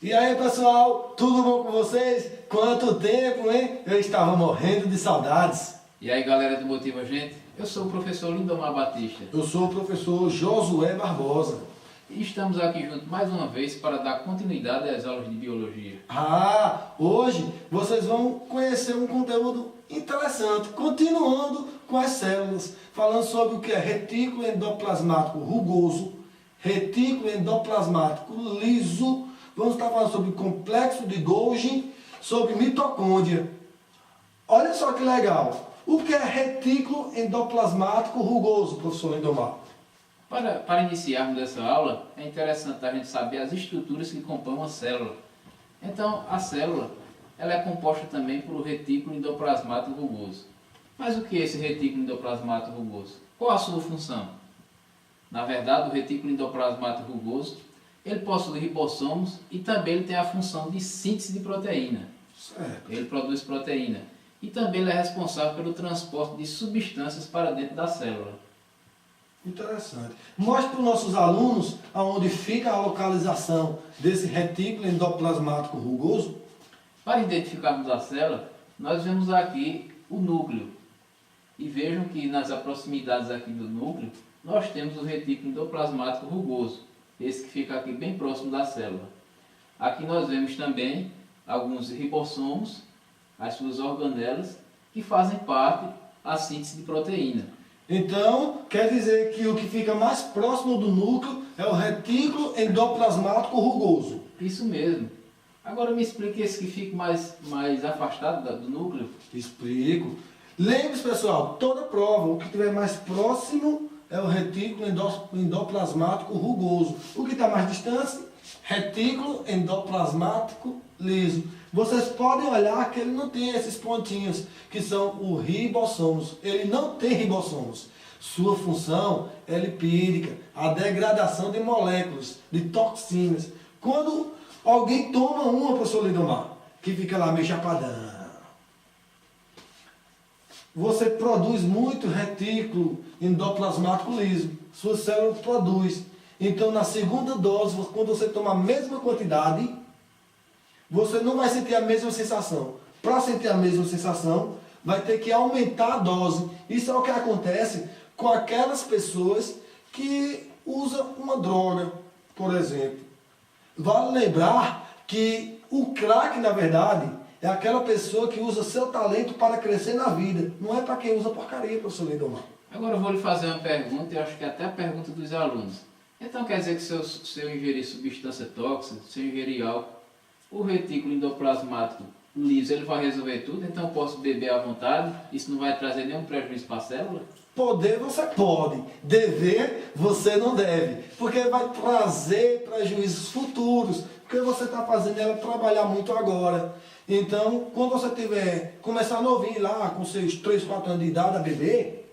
E aí pessoal, tudo bom com vocês? Quanto tempo, hein? Eu estava morrendo de saudades. E aí galera do Motiva Gente, eu sou o professor Lindomar Batista. Eu sou o professor Josué Barbosa. E estamos aqui juntos mais uma vez para dar continuidade às aulas de Biologia. Hoje vocês vão conhecer um conteúdo interessante, continuando com as células, falando sobre o que é retículo endoplasmático rugoso, retículo endoplasmático liso. Vamos estar falando sobre complexo de Golgi, sobre mitocôndria. Olha só que legal. O que é retículo endoplasmático rugoso, professor Lindomar? Para iniciarmos essa aula, é interessante a gente saber as estruturas que compõem uma célula. Então, a célula ela é composta também por retículo endoplasmático rugoso. Mas o que é esse retículo endoplasmático rugoso? Qual a sua função? Na verdade, o retículo endoplasmático rugoso ele possui ribossomos e também ele tem a função de síntese de proteína. Certo. Ele produz proteína. E também ele é responsável pelo transporte de substâncias para dentro da célula. Interessante. Mostre para os nossos alunos aonde fica a localização desse retículo endoplasmático rugoso. Para identificarmos a célula, nós vemos aqui o núcleo. E vejam que nas proximidades aqui do núcleo, nós temos o retículo endoplasmático rugoso. Esse que fica aqui bem próximo da célula. Aqui nós vemos também alguns ribossomos, as suas organelas, que fazem parte da síntese de proteína. Então, quer dizer que o que fica mais próximo do núcleo é o retículo endoplasmático rugoso. Isso mesmo. Agora me explique esse que fica mais afastado do núcleo. Explico. Lembre-se, pessoal, toda prova, o que estiver mais próximo é o retículo endoplasmático rugoso. O que está mais distante, retículo endoplasmático liso. Vocês podem olhar que ele não tem esses pontinhos, que são os ribossomos. Ele não tem ribossomos. Sua função é lipídica, a degradação de moléculas, de toxinas. Quando alguém toma uma, professor Lindomar, que fica lá meio chapadão, você produz muito retículo endoplasmático liso. Sua célula produz. Então, na segunda dose, quando você toma a mesma quantidade, você não vai sentir a mesma sensação. Para sentir a mesma sensação, vai ter que aumentar a dose. Isso é o que acontece com aquelas pessoas que usam uma droga, por exemplo. Vale lembrar que o crack, na verdade, é aquela pessoa que usa seu talento para crescer na vida. Não é para quem usa porcaria, professor Lindomar. Agora eu vou lhe fazer uma pergunta, e acho que é até a pergunta dos alunos. Então quer dizer que se eu ingerir substância tóxica, se eu ingerir álcool, o retículo endoplasmático liso ele vai resolver tudo? Então eu posso beber à vontade? Isso não vai trazer nenhum prejuízo para a célula? Poder você pode, dever você não deve, porque vai trazer prejuízos futuros, porque você está fazendo ela trabalhar muito agora. Então, quando você começar novinho lá, com seus 3, 4 anos de idade a beber,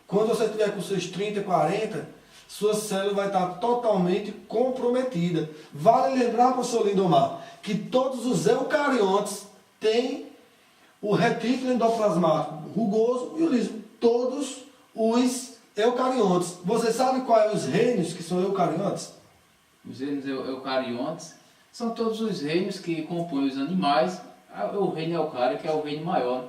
quando você tiver com seus 30, 40, sua célula vai estar totalmente comprometida. Vale lembrar, professor Lindomar, que todos os eucariontes têm o retículo endoplasmático rugoso e o liso. Todos os eucariontes. Você sabe quais os reinos que são eucariontes? Os reinos eucariontes são todos os reinos que compõem os animais. O reino eucário, que é o reino maior,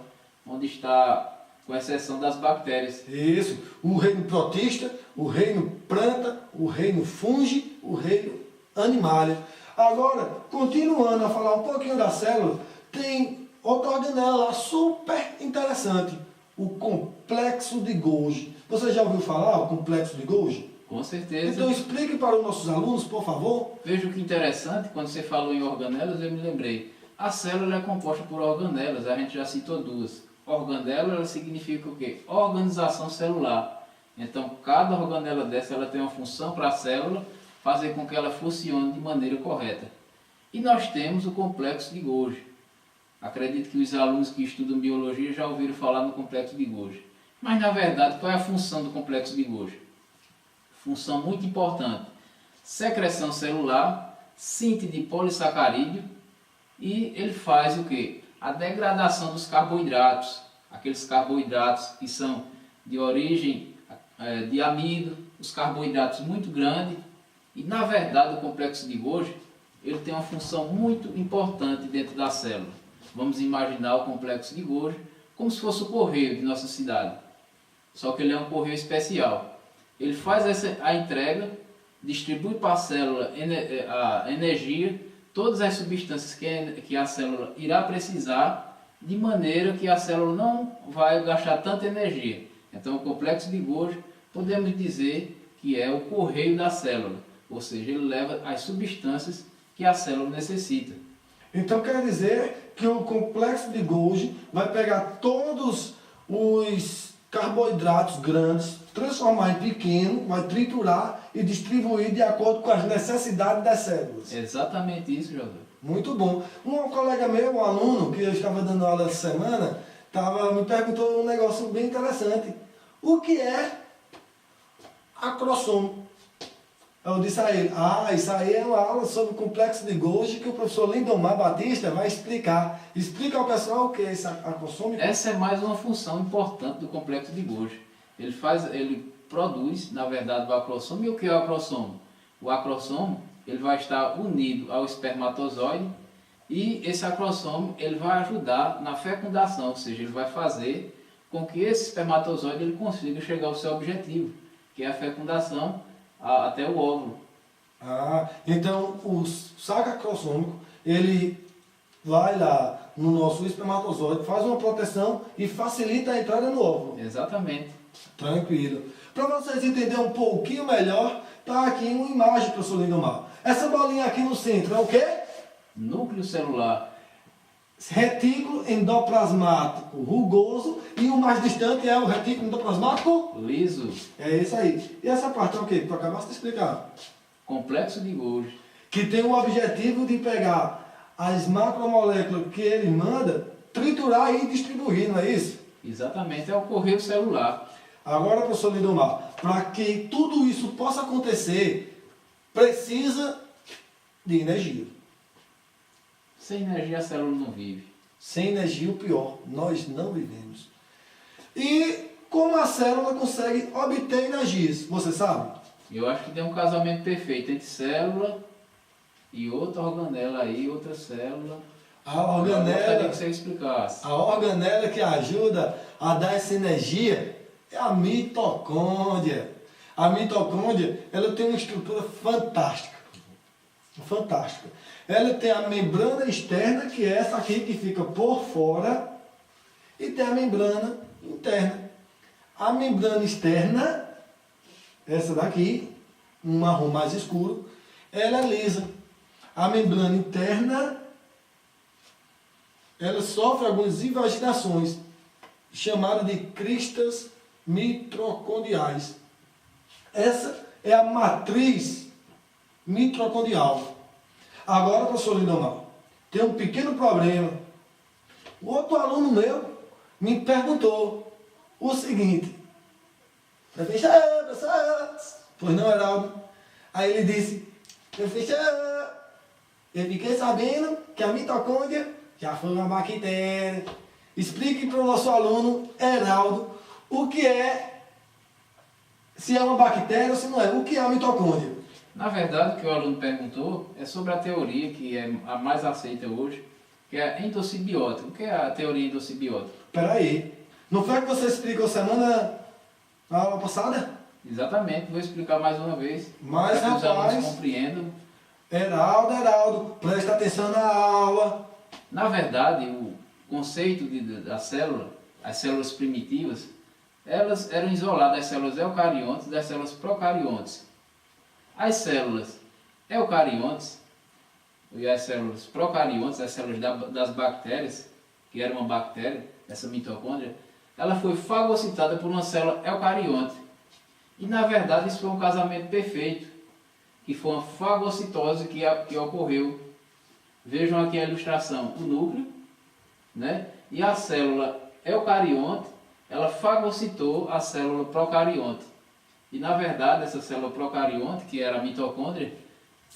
onde está, com exceção das bactérias. Isso. O reino protista, o reino planta, o reino fungi, o reino animalia. Agora, continuando a falar um pouquinho da célula, tem outra organela lá super interessante. O complexo de Golgi. Você já ouviu falar o complexo de Golgi? Com certeza. Então explique para os nossos alunos, por favor. Veja que interessante, quando você falou em organelas, eu me lembrei. A célula é composta por organelas, a gente já citou duas. Organela ela significa o quê? Organização celular. Então cada organela dessa ela tem uma função para a célula fazer com que ela funcione de maneira correta. E nós temos o complexo de Golgi. Acredito que os alunos que estudam biologia já ouviram falar no complexo de Golgi. Mas na verdade, qual é a função do complexo de Golgi? Função muito importante. Secreção celular, síntese de polissacarídeo e ele faz o quê? A degradação dos carboidratos. Aqueles carboidratos que são de origem de amido, os carboidratos muito grandes. E na verdade o complexo de Golgi ele tem uma função muito importante dentro da célula. Vamos imaginar o complexo de Golgi como se fosse o correio de nossa cidade. Só que ele é um correio especial. Ele faz a entrega, distribui para a célula a energia, todas as substâncias que a célula irá precisar, de maneira que a célula não vai gastar tanta energia. Então, o complexo de Golgi, podemos dizer que é o correio da célula, ou seja, ele leva as substâncias que a célula necessita. Então quer dizer que o complexo de Golgi vai pegar todos os carboidratos grandes, transformar em pequeno, vai triturar e distribuir de acordo com as necessidades das células. Exatamente isso, José. Muito bom. Um colega meu, um aluno, que eu estava dando aula essa semana, me perguntou um negócio bem interessante. O que é acrossomo? Eu disse a ele, isso aí é uma aula sobre o complexo de Golgi que o professor Lindomar Batista vai explicar. Explica ao pessoal o que é esse acrossomo. Essa é mais uma função importante do complexo de Golgi. Ele produz, na verdade, o acrossomo. E o que é o acrossomo? O acrossomo, ele vai estar unido ao espermatozoide e esse acrossomo ele vai ajudar na fecundação, ou seja, ele vai fazer com que esse espermatozoide ele consiga chegar ao seu objetivo, que é a fecundação até o óvulo. Então o saco acrossômico, ele vai lá no nosso espermatozoide, faz uma proteção e facilita a entrada no óvulo. Exatamente. Tranquilo. Para vocês entenderem um pouquinho melhor, tá aqui uma imagem, professor Lindomar. Essa bolinha aqui no centro é o quê? Núcleo celular. Retículo endoplasmático rugoso e o mais distante é o retículo endoplasmático liso. É isso aí. E essa parte é o quê? Que tu acabaste de explicar. Complexo de Golgi. Que tem o objetivo de pegar as macromoléculas que ele manda, triturar e distribuir, não é isso? Exatamente, é o correio celular. Agora, professor Lindomar, para que tudo isso possa acontecer, precisa de energia. Sem energia a célula não vive. Sem energia, o pior, nós não vivemos. E como a célula consegue obter energias, você sabe? Eu acho que tem um casamento perfeito entre célula e outra organela aí, outra célula. A organela, eu gostaria que você explicasse. A organela que ajuda a dar essa energia é a mitocôndria. A mitocôndria, ela tem uma estrutura fantástica. Fantástica. Ela tem a membrana externa, que é essa aqui que fica por fora, e tem a membrana interna. A membrana externa, essa daqui, um marrom mais escuro, ela é lisa. A membrana interna, ela sofre algumas invaginações, chamadas de cristas mitocondriais. Essa é a matriz mitocondrial. Agora, professor Lindomar, tem um pequeno problema. O outro aluno meu me perguntou o seguinte. Professor, pois não, Heraldo? Aí ele disse, professor, eu fiquei sabendo que a mitocôndria já foi uma bactéria. Explique para o nosso aluno, Heraldo, o que é, se é uma bactéria ou se não é. O que é a mitocôndria? Na verdade, o que o aluno perguntou é sobre a teoria que é a mais aceita hoje, que é a endossimbiótica. O que é a teoria endossimbiótica? Espera aí. Não foi que você explicou na aula passada? Exatamente, vou explicar mais uma vez. Mas, para que os alunos rapaz, compreendam. Heraldo, presta atenção na aula. Na verdade, o conceito da célula, as células primitivas, elas eram isoladas das células eucariontes das células procariontes. As células eucariontes e as células procariontes, as células das bactérias, que era uma bactéria, essa mitocôndria, ela foi fagocitada por uma célula eucarionte. E na verdade isso foi um casamento perfeito, que foi uma fagocitose que ocorreu. Vejam aqui a ilustração, o núcleo, né? E a célula eucarionte, ela fagocitou a célula procarionte. E na verdade essa célula procarionte, que era a mitocôndria,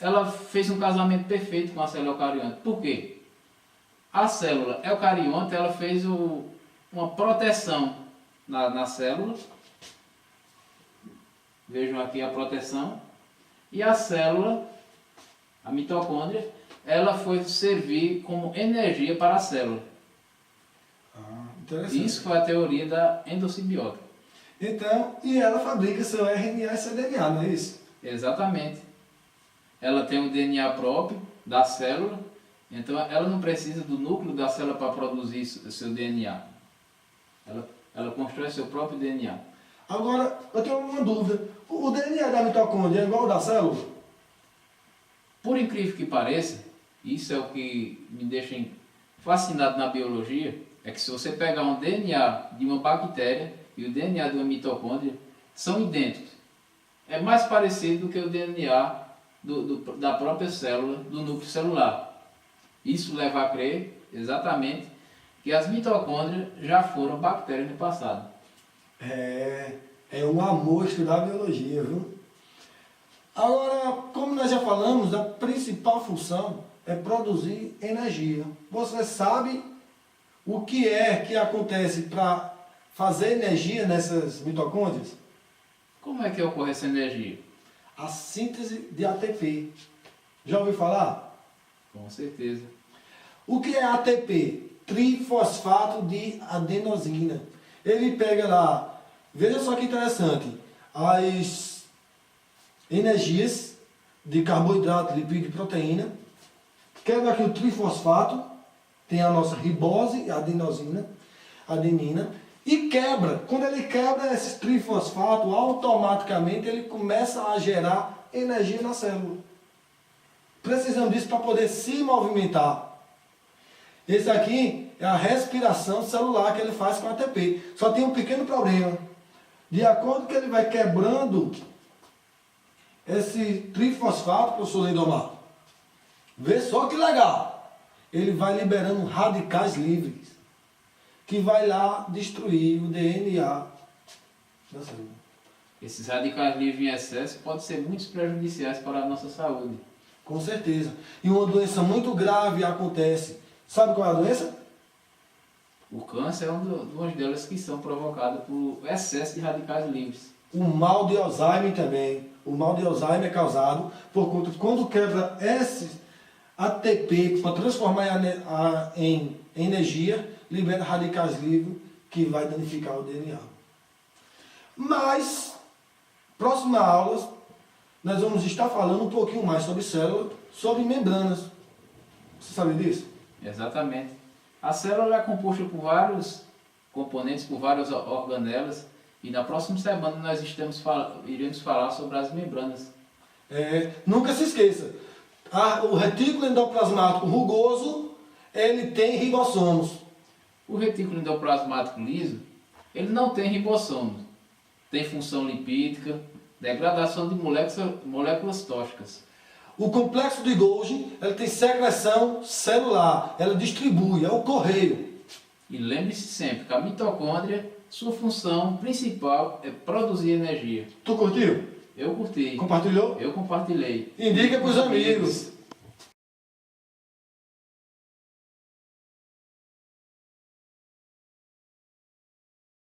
ela fez um casamento perfeito com a célula eucarionte. Por quê? A célula eucarionte, ela fez uma proteção na célula. Vejam aqui a proteção. E a célula A mitocôndria, ela foi servir como energia para a célula. Interessante. Isso foi a teoria da endossimbiótica. Então, e ela fabrica seu RNA e seu DNA, não é isso? Exatamente. Ela tem um DNA próprio da célula, então ela não precisa do núcleo da célula para produzir seu DNA. Ela constrói seu próprio DNA. Agora, eu tenho uma dúvida. O DNA da mitocôndria é igual ao da célula? Por incrível que pareça, isso é o que me deixa fascinado na biologia, é que se você pegar um DNA de uma bactéria e o DNA de uma mitocôndria, são idênticos. É mais parecido do que o DNA da própria célula, do núcleo celular. Isso leva a crer, exatamente, que as mitocôndrias já foram bactérias no passado. É um amostra da biologia, viu? Agora, como nós já falamos, a principal função é produzir energia. Você sabe o que é que acontece para fazer energia nessas mitocôndrias? Como é que ocorre essa energia? A síntese de ATP. Já ouviu falar? Com certeza. O que é ATP? Trifosfato de adenosina. Ele pega lá, veja só que interessante, as energias de carboidrato, lipídio e proteína, quebra aqui o trifosfato, tem a nossa ribose, adenina, e quebra. Quando ele quebra esse trifosfato, automaticamente ele começa a gerar energia na célula. Precisamos disso para poder se movimentar. Esse aqui é a respiração celular que ele faz com ATP. Só tem um pequeno problema. De acordo com que ele vai quebrando esse trifosfato, professor Lindomar, vê só que legal. Ele vai liberando radicais livres, que vai lá destruir o DNA da célula. Esses radicais livres em excesso podem ser muito prejudiciais para a nossa saúde. Com certeza. E uma doença muito grave acontece. Sabe qual é a doença? O câncer é uma delas que são provocadas por excesso de radicais livres. O mal de Alzheimer também. O mal de Alzheimer é causado por conta de quando quebra esse ATP para transformar em energia, libera radicais livres que vai danificar o DNA. Mas, próxima aula, nós vamos estar falando um pouquinho mais sobre célula, sobre membranas. Você sabe disso? Exatamente. A célula é composta por vários componentes, por várias organelas, e na próxima semana nós iremos falar sobre as membranas. Nunca se esqueça, o retículo endoplasmático rugoso, ele tem ribossomos. O retículo endoplasmático liso, ele não tem ribossomos. Tem função lipídica, degradação de moléculas tóxicas. O complexo de Golgi, ele tem secreção celular, ela distribui, é o correio. E lembre-se sempre que a mitocôndria, sua função principal é produzir energia. Tu curtiu? Eu curti. Compartilhou? Eu compartilhei. Indica para os amigos.